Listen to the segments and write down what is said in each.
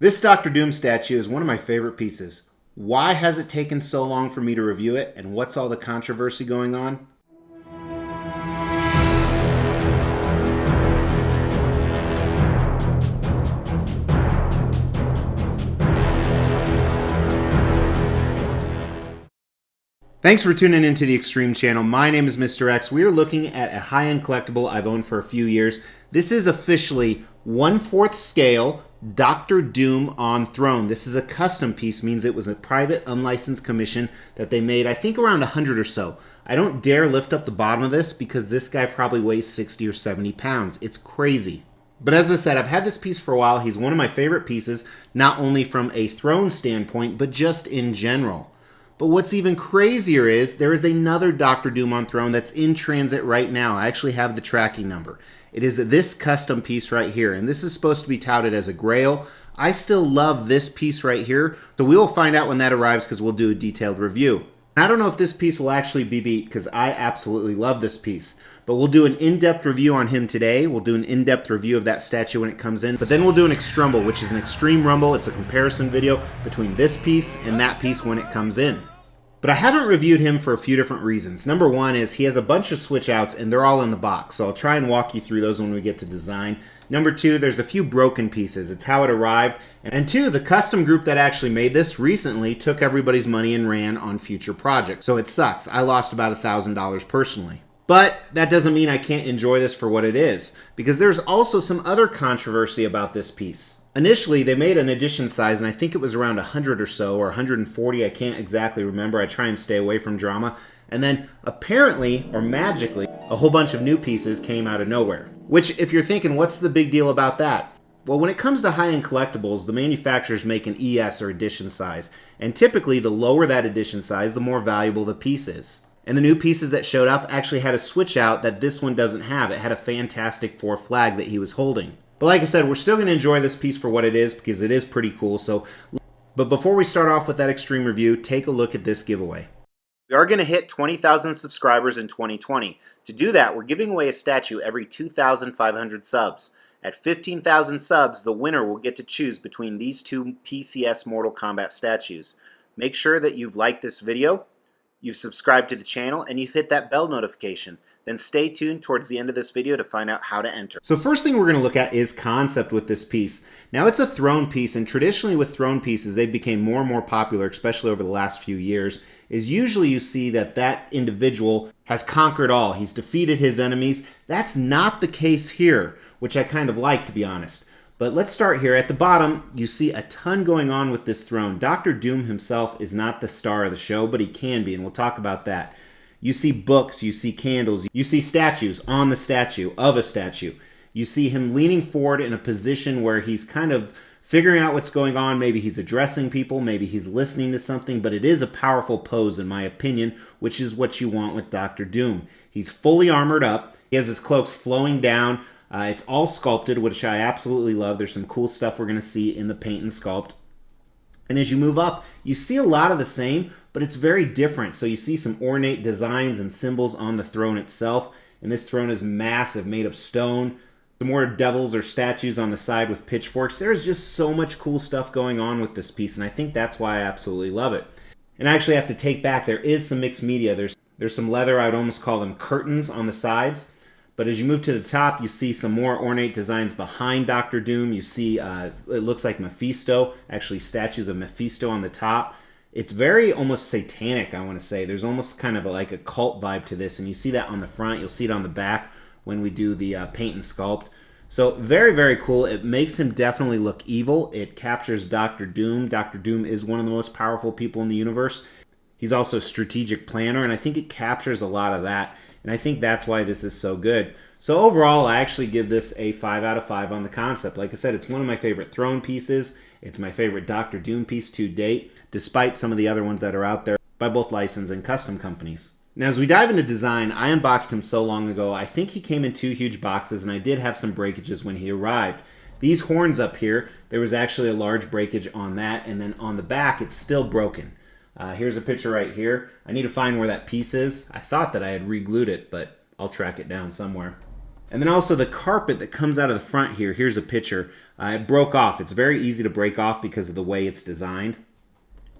This Doctor Doom statue is one of my favorite pieces. Why has it taken so long for me to review it, and what's all the controversy going on? Thanks for tuning into the Extreme channel. My name is Mr. X. We are looking at a high-end collectible I've owned for a few years. This is officially 1/4 scale Doctor Doom on throne. This is a custom piece, means it was a private unlicensed commission that they made, I think around 100 or so. I don't dare lift up the bottom of this because this guy probably weighs 60 or 70 pounds. It's crazy. But as I said, I've had this piece for a while. He's one of my favorite pieces, not only from a throne standpoint, but just in general. But what's even crazier is there is another Doctor Doom on throne that's in transit right now. I actually have the tracking number. It is this custom piece right here, and this is supposed to be touted as a grail. I still love this piece right here, so we will find out when that arrives because we'll do a detailed review. I don't know if this piece will actually be beat because I absolutely love this piece, but we'll do an in-depth review on him today. We'll do an in-depth review of that statue when it comes in, but then we'll do an Extrumble, which is an extreme rumble. It's a comparison video between this piece and that piece when it comes in. But I haven't reviewed him for a few different reasons. Number one is he has a bunch of switch outs and they're all in the box, so I'll try and walk you through those when we get to design. Number two, there's a few broken pieces. It's how it arrived. And two, the custom group that actually made this recently took everybody's money and ran on future projects. So it sucks. I lost about $1,000 personally. But that doesn't mean I can't enjoy this for what it is, because there's also some other controversy about this piece. Initially, they made an edition size, and I think it was around 100 or so, or 140, I can't exactly remember. I try and stay away from drama. And then, apparently, or magically, a whole bunch of new pieces came out of nowhere. Which, if you're thinking, what's the big deal about that? Well, when it comes to high-end collectibles, the manufacturers make an ES, or edition size. And typically, the lower that edition size, the more valuable the piece is. And the new pieces that showed up actually had a switch out that this one doesn't have. It had a Fantastic Four flag that he was holding. But like I said, we're still going to enjoy this piece for what it is because it is pretty cool. But before we start off with that extreme review, take a look at this giveaway. We are going to hit 20,000 subscribers in 2020. To do that, we're giving away a statue every 2,500 subs. At 15,000 subs, the winner will get to choose between these two PCS Mortal Kombat statues. Make sure that you've liked this video, you've subscribed to the channel, and you've hit that bell notification. Then stay tuned towards the end of this video to find out how to enter. So first thing we're going to look at is concept with this piece. Now it's a throne piece, and traditionally with throne pieces, they became more and more popular, especially over the last few years, is usually you see that that individual has conquered all. He's defeated his enemies. That's not the case here, which I kind of like, to be honest. But let's start here. At the bottom, you see a ton going on with this throne. Dr. Doom himself is not the star of the show, but he can be, and we'll talk about that. You see books, you see candles, you see statues on the statue of a statue. You see him leaning forward in a position where he's kind of figuring out what's going on. Maybe he's addressing people, maybe he's listening to something, but it is a powerful pose in my opinion, which is what you want with Dr. Doom. He's fully armored up. He has his cloaks flowing down. It's all sculpted, which I absolutely love. There's some cool stuff we're going to see in the paint and sculpt. And as you move up, you see a lot of the same, but it's very different. So you see some ornate designs and symbols on the throne itself. And this throne is massive, made of stone. Some more devils or statues on the side with pitchforks. There's just so much cool stuff going on with this piece, and I think that's why I absolutely love it. And I actually have to take back, there is some mixed media. There's some leather, I would almost call them curtains on the sides. But as you move to the top, you see some more ornate designs behind Dr. Doom. You see, it looks like Mephisto, actually statues of Mephisto on the top. It's very almost satanic, I want to say. There's almost kind of like a cult vibe to this, and you see that on the front. You'll see it on the back when we do the paint and sculpt. So very, very cool. It makes him definitely look evil. It captures Dr. Doom. Dr. Doom is one of the most powerful people in the universe. He's also a strategic planner, and I think it captures a lot of that. And I think that's why this is so good. So overall, I actually give this a 5 out of 5 on the concept. Like I said, it's one of my favorite throne pieces. It's my favorite Dr. Doom piece to date, despite some of the other ones that are out there by both licensed and custom companies. Now, as we dive into design, I unboxed him so long ago. I think he came in 2 huge boxes, and I did have some breakages when he arrived. These horns up here, there was actually a large breakage on that, and then on the back, it's still broken. Here's a picture right here. I need to find where that piece is. I thought that I had re-glued it, but I'll track it down somewhere. And then also the carpet that comes out of the front here, here's a picture. It broke off. It's very easy to break off because of the way it's designed.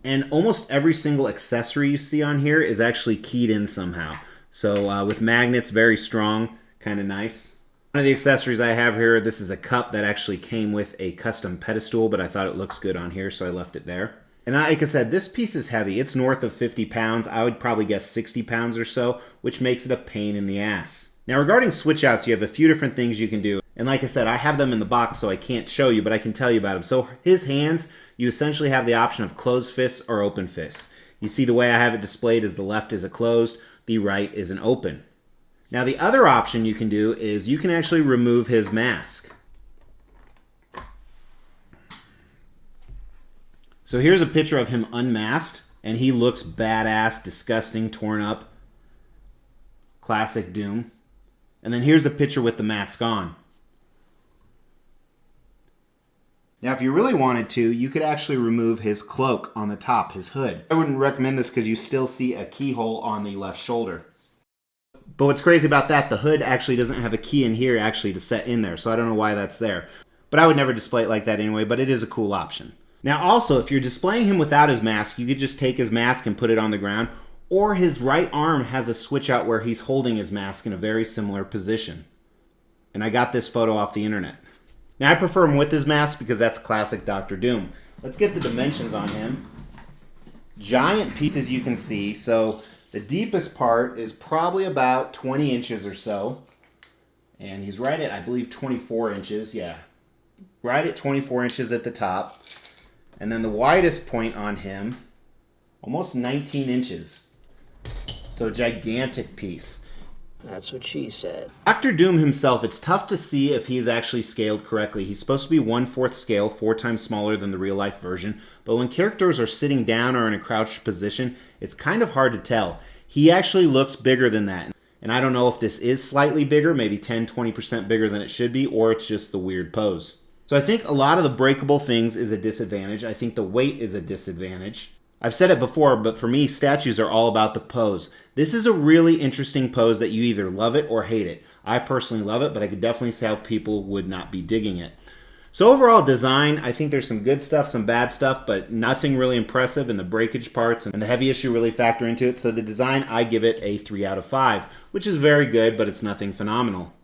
And almost every single accessory you see on here is actually keyed in somehow. So with magnets, very strong, kind of nice. One of the accessories I have here, this is a cup that actually came with a custom pedestal, but I thought it looks good on here, so I left it there. And like I said, this piece is heavy. It's north of 50 pounds. I would probably guess 60 pounds or so, which makes it a pain in the ass. Now regarding switch outs, you have a few different things you can do. And like I said, I have them in the box, so I can't show you, but I can tell you about them. So his hands, you essentially have the option of closed fists or open fists. You see the way I have it displayed is the left is a closed, the right is an open. Now the other option you can do is you can actually remove his mask. So here's a picture of him unmasked, and he looks badass, disgusting, torn up. Classic Doom. And then here's a picture with the mask on. Now if you really wanted to, you could actually remove his cloak on the top, his hood. I wouldn't recommend this because you still see a keyhole on the left shoulder. But what's crazy about that, the hood actually doesn't have a key in here actually to set in there, so I don't know why that's there. But I would never display it like that anyway, but it is a cool option. Now also, if you're displaying him without his mask, you could just take his mask and put it on the ground, or his right arm has a switch out where he's holding his mask in a very similar position. And I got this photo off the internet. Now I prefer him with his mask because that's classic Dr. Doom. Let's get the dimensions on him. Giant pieces you can see, so the deepest part is probably about 20 inches or so. And he's right at, I believe, 24 inches. Yeah, right at 24 inches at the top. And then the widest point on him, almost 19 inches. So gigantic piece. That's what she said. Dr. Doom himself, it's tough to see if he's actually scaled correctly. He's supposed to be 1/4 scale, 4 times smaller than the real life version. But when characters are sitting down or in a crouched position, it's kind of hard to tell. He actually looks bigger than that. And I don't know if this is slightly bigger, maybe 10-20% bigger than it should be, or it's just the weird pose. So I think a lot of the breakable things is a disadvantage. I think the weight is a disadvantage. I've said it before, but for me, statues are all about the pose. This is a really interesting pose that you either love it or hate it. I personally love it, but I could definitely see how people would not be digging it. So overall design, I think there's some good stuff, some bad stuff, but nothing really impressive, and the breakage parts and the heavy issue really factor into it. So the design, I give it a 3 out of 5, which is very good, but it's nothing phenomenal.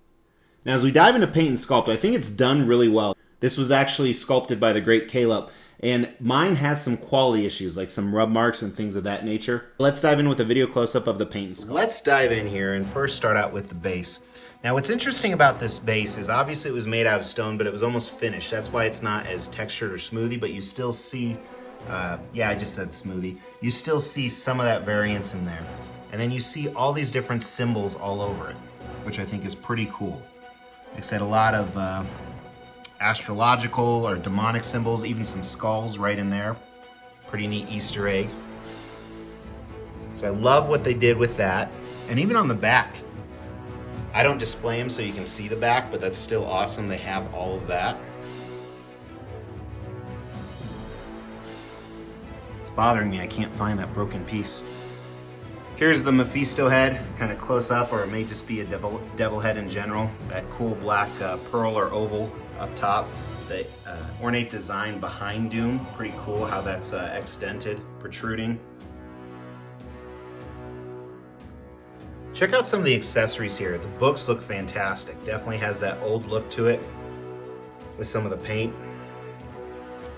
Now as we dive into paint and sculpt, I think it's done really well. This was actually sculpted by the great Caleb. And mine has some quality issues, like some rub marks and things of that nature. Let's dive in with a video close-up of the paint and sculpt. Let's dive in here and first start out with the base. Now what's interesting about this base is obviously it was made out of stone, but it was almost finished. That's why it's not as textured or smoothie, but you still see, yeah, I just said smoothie. You still see some of that variance in there. And then you see all these different symbols all over it, which I think is pretty cool. Like I said, a lot of astrological or demonic symbols, even some skulls right in there. Pretty neat Easter egg. So I love what they did with that. And even on the back, I don't display them so you can see the back, but that's still awesome. They have all of that. It's bothering me, I can't find that broken piece. Here's the Mephisto head, kind of close up, or it may just be a devil head in general. That cool black pearl or oval up top. The ornate design behind Doom, pretty cool how that's extended, protruding. Check out some of the accessories here. The books look fantastic. Definitely has that old look to it with some of the paint.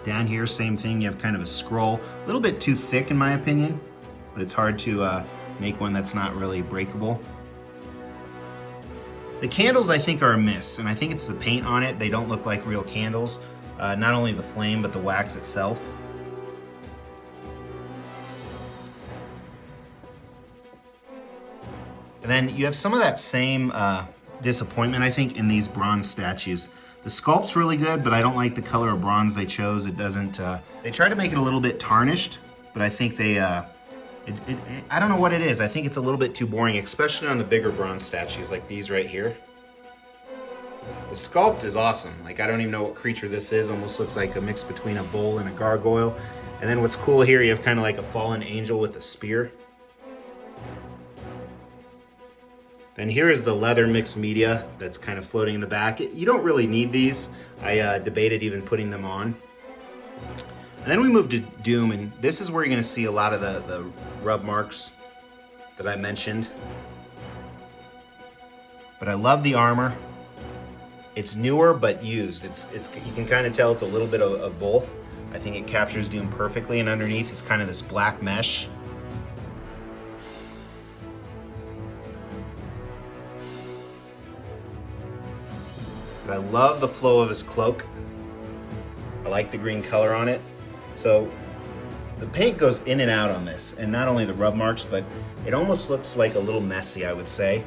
Down here, same thing. You have kind of a scroll. A little bit too thick in my opinion, but it's hard to make one that's not really breakable. The candles I think are a miss, and I think it's the paint on it. They don't look like real candles. Not only the flame, but the wax itself. And then you have some of that same disappointment, I think, in these bronze statues. The sculpt's really good, but I don't like the color of bronze they chose. It doesn't, they try to make it a little bit tarnished, but I think they, I don't know what it is. I think it's a little bit too boring, especially on the bigger bronze statues like these right here. The sculpt is awesome. Like, I don't even know what creature this is. Almost looks like a mix between a bull and a gargoyle. And then what's cool here, you have kind of like a fallen angel with a spear. And here is the leather mixed media that's kind of floating in the back. You don't really need these. I debated even putting them on. And then we moved to Doom, and this is where you're gonna see a lot of the rub marks that I mentioned. But I love the armor. It's newer but used. You can kind of tell it's a little bit of both. I think it captures Doom perfectly, and underneath is kind of this black mesh. But I love the flow of his cloak. I like the green color on it. So the paint goes in and out on this, and not only the rub marks, but it almost looks like a little messy, I would say.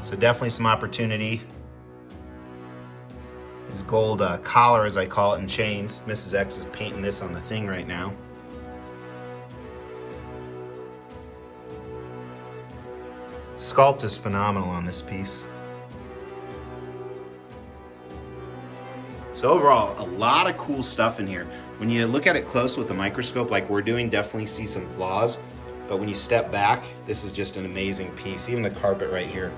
So definitely some opportunity. His gold collar, as I call it, and chains. Mrs. X is painting this on the thing right now. Sculpt is phenomenal on this piece. So overall, a lot of cool stuff in here. When you look at it close with the microscope like we're doing, definitely see some flaws. But when you step back, this is just an amazing piece. Even the carpet right here.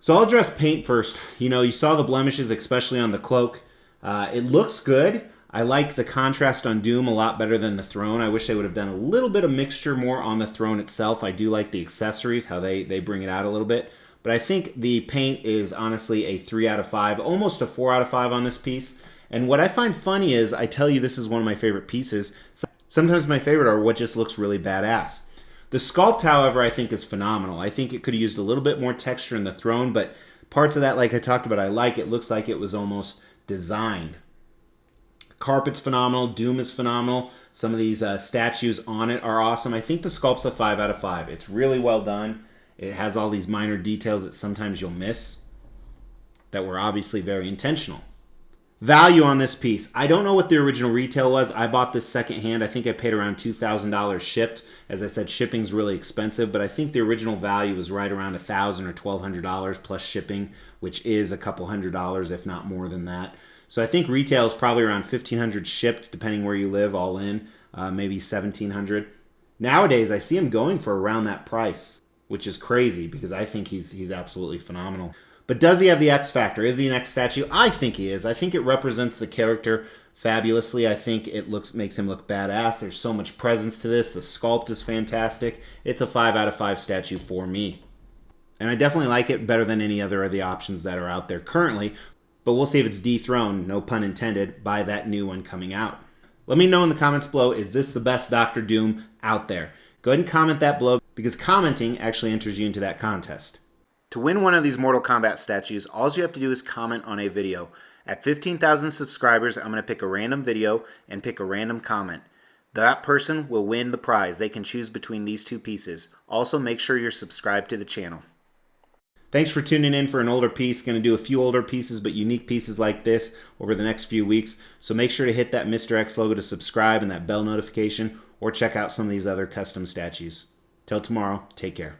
So I'll address paint first. You know, you saw the blemishes, especially on the cloak. It looks good. I like the contrast on Doom a lot better than the throne. I wish they would have done a little bit of mixture more on the throne itself. I do like the accessories, how they bring it out a little bit. But I think the paint is honestly a 3 out of 5, almost a 4 out of 5 on this piece. And what I find funny is, I tell you this is one of my favorite pieces. Sometimes my favorite are what just looks really badass. The sculpt, however, I think is phenomenal. I think it could have used a little bit more texture in the throne, but parts of that, like I talked about, I like. It looks like it was almost designed. Carpet's phenomenal. Doom is phenomenal. Some of these statues on it are awesome. I think the sculpt's a 5 out of 5. It's really well done. It has all these minor details that sometimes you'll miss that were obviously very intentional. Value on this piece. I don't know what the original retail was. I bought this secondhand. I think I paid around $2,000 shipped. As I said, shipping's really expensive, but I think the original value was right around $1,000 or $1,200 plus shipping, which is a couple $100, if not more than that. So I think retail is probably around $1,500 shipped, depending where you live, all in, maybe $1,700. Nowadays, I see him going for around that price, which is crazy because I think he's absolutely phenomenal. But does he have the X factor? Is he an X statue? I think he is. I think it represents the character fabulously. I think it makes him look badass. There's so much presence to this. The sculpt is fantastic. It's a 5 out of 5 statue for me. And I definitely like it better than any other of the options that are out there currently. But we'll see if it's dethroned, no pun intended, by that new one coming out. Let me know in the comments below, is this the best Dr. Doom out there? Go ahead and comment that below, because commenting actually enters you into that contest. To win one of these Mortal Kombat statues, all you have to do is comment on a video. At 15,000 subscribers, I'm going to pick a random video and pick a random comment. That person will win the prize. They can choose between these two pieces. Also, make sure you're subscribed to the channel. Thanks for tuning in for an older piece. Going to do a few older pieces, but unique pieces like this over the next few weeks. So make sure to hit that Mr. X logo to subscribe and that bell notification, or check out some of these other custom statues. Till tomorrow, take care.